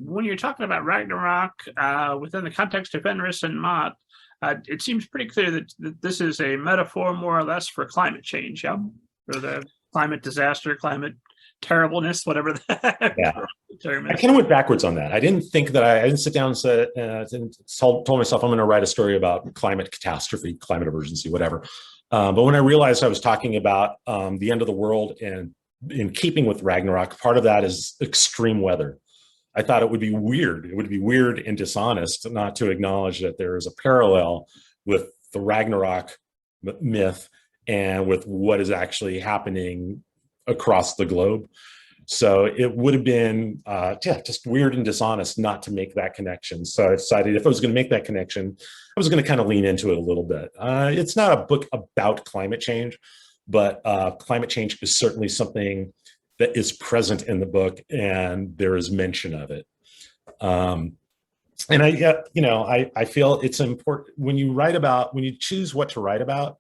when you're talking about Ragnarok within the context of Fenris and Mott, it seems pretty clear that this is a metaphor, more or less, for climate change, yeah, for the climate disaster, climate terribleness, whatever the term is. I kind of went backwards on that. I didn't think that I didn't sit down and said, told myself I'm going to write a story about climate catastrophe, climate emergency, whatever. But when I realized I was talking about the end of the world, and in keeping with Ragnarok, part of that is extreme weather. I thought it would be weird. It would be weird and dishonest not to acknowledge that there is a parallel with the Ragnarok myth and with what is actually happening across the globe. So it would have been just weird and dishonest not to make that connection. So I decided if I was going to make that connection, I was going to kind of lean into it a little bit. It's not a book about climate change, but climate change is certainly something that is present in the book, and there is mention of it. And I feel it's important when you choose what to write about,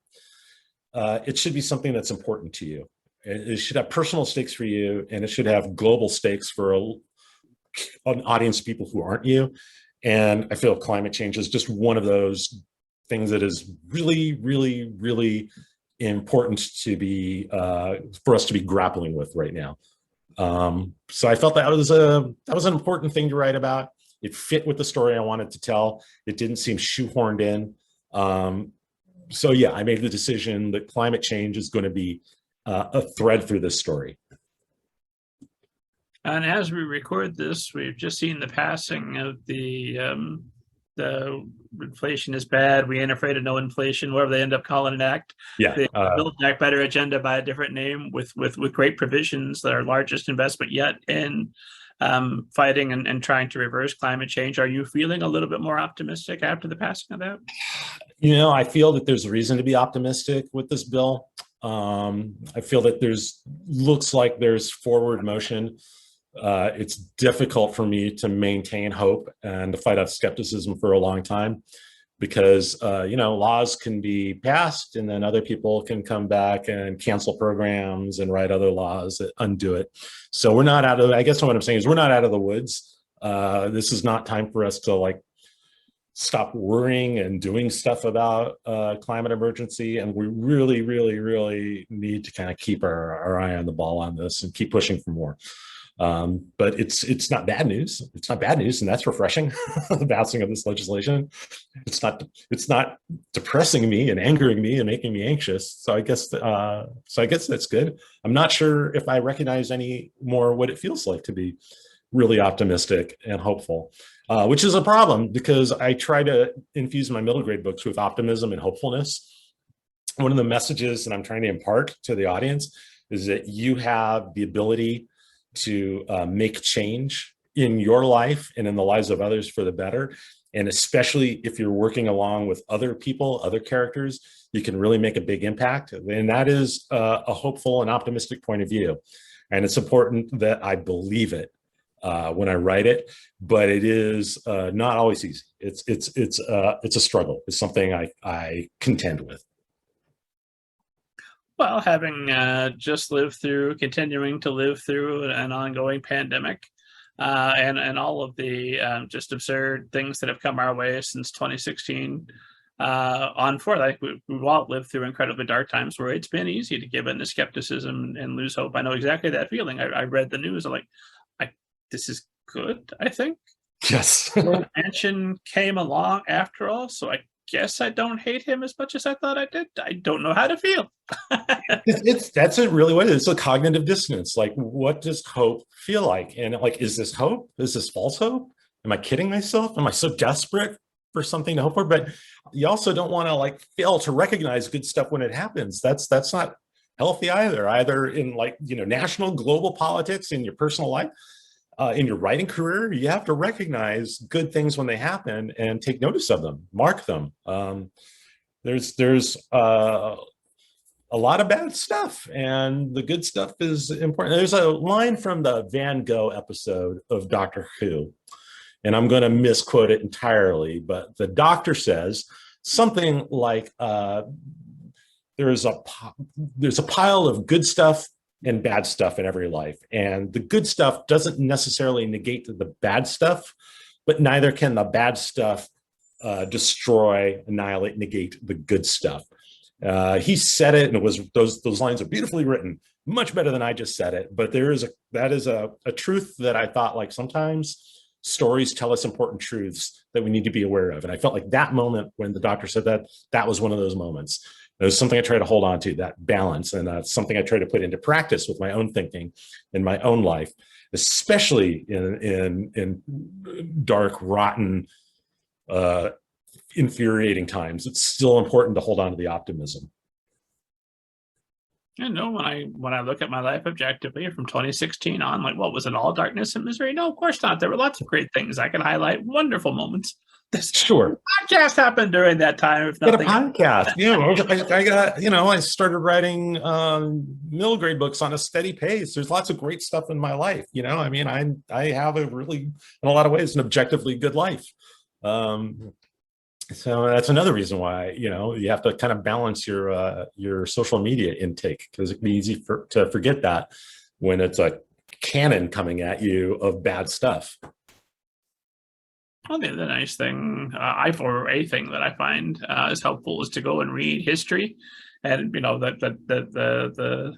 it should be something that's important to you. It should have personal stakes for you, and it should have global stakes for an audience of people who aren't you. And I feel climate change is just one of those things that is really, really, really important to be for us to be grappling with right now. So I felt that was an important thing to write about. It fit with the story I wanted to tell. It didn't seem shoehorned in. So yeah, I made the decision that climate change is going to be a thread through this story. And as we record this, we've just seen the passing of the inflation is bad, we ain't afraid of no inflation, whatever they end up calling an act. Yeah, the Build Back Better agenda by a different name with great provisions, that our largest investment yet in fighting and trying to reverse climate change. Are you feeling a little bit more optimistic after the passing of that? I feel that there's a reason to be optimistic with this bill. I feel that looks like there's forward motion. It's difficult for me to maintain hope and to fight off skepticism for a long time, because laws can be passed and then other people can come back and cancel programs and write other laws that undo it. So we're not out of, I guess what I'm saying is we're not out of the woods. This is not time for us to stop worrying and doing stuff about climate emergency. And we really, really, really need to kind of keep our eye on the ball on this and keep pushing for more. But it's not bad news. It's not bad news, and that's refreshing. The passing of this legislation, it's not depressing me and angering me and making me anxious. So I guess that's good. I'm not sure if I recognize any more what it feels like to be really optimistic and hopeful, which is a problem because I try to infuse my middle grade books with optimism and hopefulness. One of the messages that I'm trying to impart to the audience is that you have the ability to make change in your life and in the lives of others for the better. And especially if you're working along with other people, other characters, you can really make a big impact. And that is a hopeful and optimistic point of view. And it's important that I believe it when I write it, but it is not always easy. It's a struggle. It's something I contend with. Well, having just continuing to live through an ongoing pandemic, and all of the just absurd things that have come our way since 2016 on forth, we've all lived through incredibly dark times where it's been easy to give in to skepticism and lose hope. I know exactly that feeling. I read the news. I'm like, this is good, I think. Yes. Manchin came along after all, so I guess I don't hate him as much as I thought I did. I don't know how to feel. That's really what it is. It's a cognitive dissonance. Like, what does hope feel like? And is this hope? Is this false hope? Am I kidding myself? Am I so desperate for something to hope for? But you also don't want to fail to recognize good stuff when it happens. That's not healthy either in national, global politics, in your personal life. In your writing career, you have to recognize good things when they happen and take notice of them, mark them. There's a lot of bad stuff, and the good stuff is important. There's a line from the Van Gogh episode of Doctor Who, and I'm going to misquote it entirely, but the doctor says something like, there's a pile of good stuff and bad stuff in every life. And the good stuff doesn't necessarily negate the bad stuff, but neither can the bad stuff destroy, annihilate, negate the good stuff. He said it, and it was those lines are beautifully written, much better than I just said it. But that is a truth that I thought, like, sometimes stories tell us important truths that we need to be aware of. And I felt like that moment when the doctor said that was one of those moments. It was something I try to hold on to, that balance, and something I try to put into practice with my own thinking in my own life, especially in dark, rotten, infuriating times. It's still important to hold on to the optimism. I know when I look at my life objectively from 2016 on, like, what was it, all darkness and misery? No, of course not. There were lots of great things. I can highlight wonderful moments. This podcast happened during that time. If nothing, a podcast. I got, I started writing middle grade books on a steady pace. There's lots of great stuff in my life. I have a really, in a lot of ways, an objectively good life. So that's another reason why, you have to kind of balance your social media intake, because it can be easy to forget that when it's a cannon coming at you of bad stuff. Well, the nice thing, a thing that I find is helpful is to go and read history, and the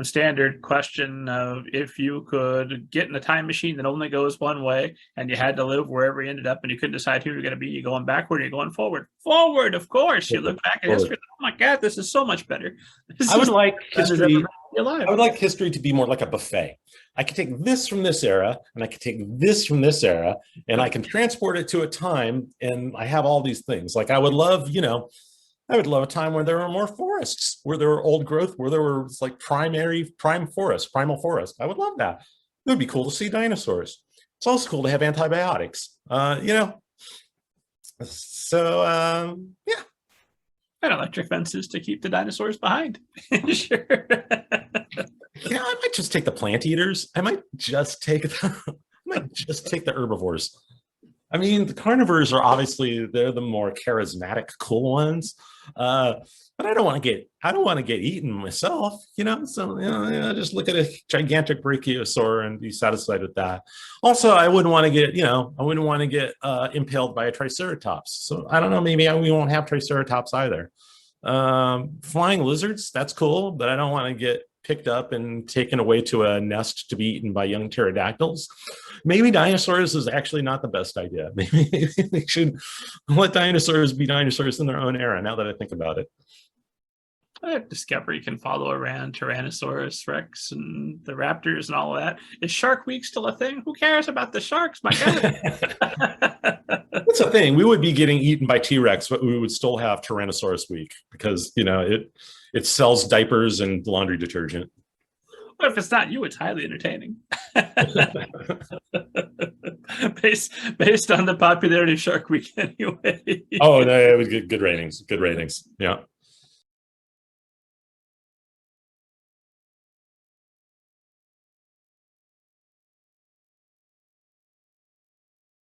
standard question of, if you could get in a time machine that only goes one way and you had to live wherever you ended up and you couldn't decide who you're going to be, you going backward or you're going forward? Forward, of course. You look back at history, oh my God, this is so much better. I would like history to be more like a buffet. I could take this from this era and I could take this from this era and I can transport it to a time, and I have all these things. Like, I would love a time where there were more forests, where there were old growth, where there were like primal forest. I would love that. It would be cool to see dinosaurs. It's also cool to have antibiotics. So yeah. And electric fences to keep the dinosaurs behind. Sure. I might just take the plant eaters. I might just take the herbivores. I mean, the carnivores are obviously, they're the more charismatic, cool ones. But I don't want to get eaten myself, So just look at a gigantic brachiosaur and be satisfied with that. Also, I wouldn't want to get impaled by a triceratops. So I don't know, maybe we won't have triceratops either. Flying lizards, that's cool, but I don't want to get picked up and taken away to a nest to be eaten by young pterodactyls. Maybe dinosaurs is actually not the best idea. Maybe they should let dinosaurs be dinosaurs in their own era, now that I think about it. Discovery can follow around Tyrannosaurus Rex and the raptors and all of that. Is Shark Week still a thing? Who cares about the sharks? My God. That's a thing. We would be getting eaten by T-Rex, but we would still have Tyrannosaurus Week because, it sells diapers and laundry detergent. But if it's not you, it's highly entertaining. based on the popularity of Shark Week anyway. Oh, no, it was good ratings. Good ratings. Yeah.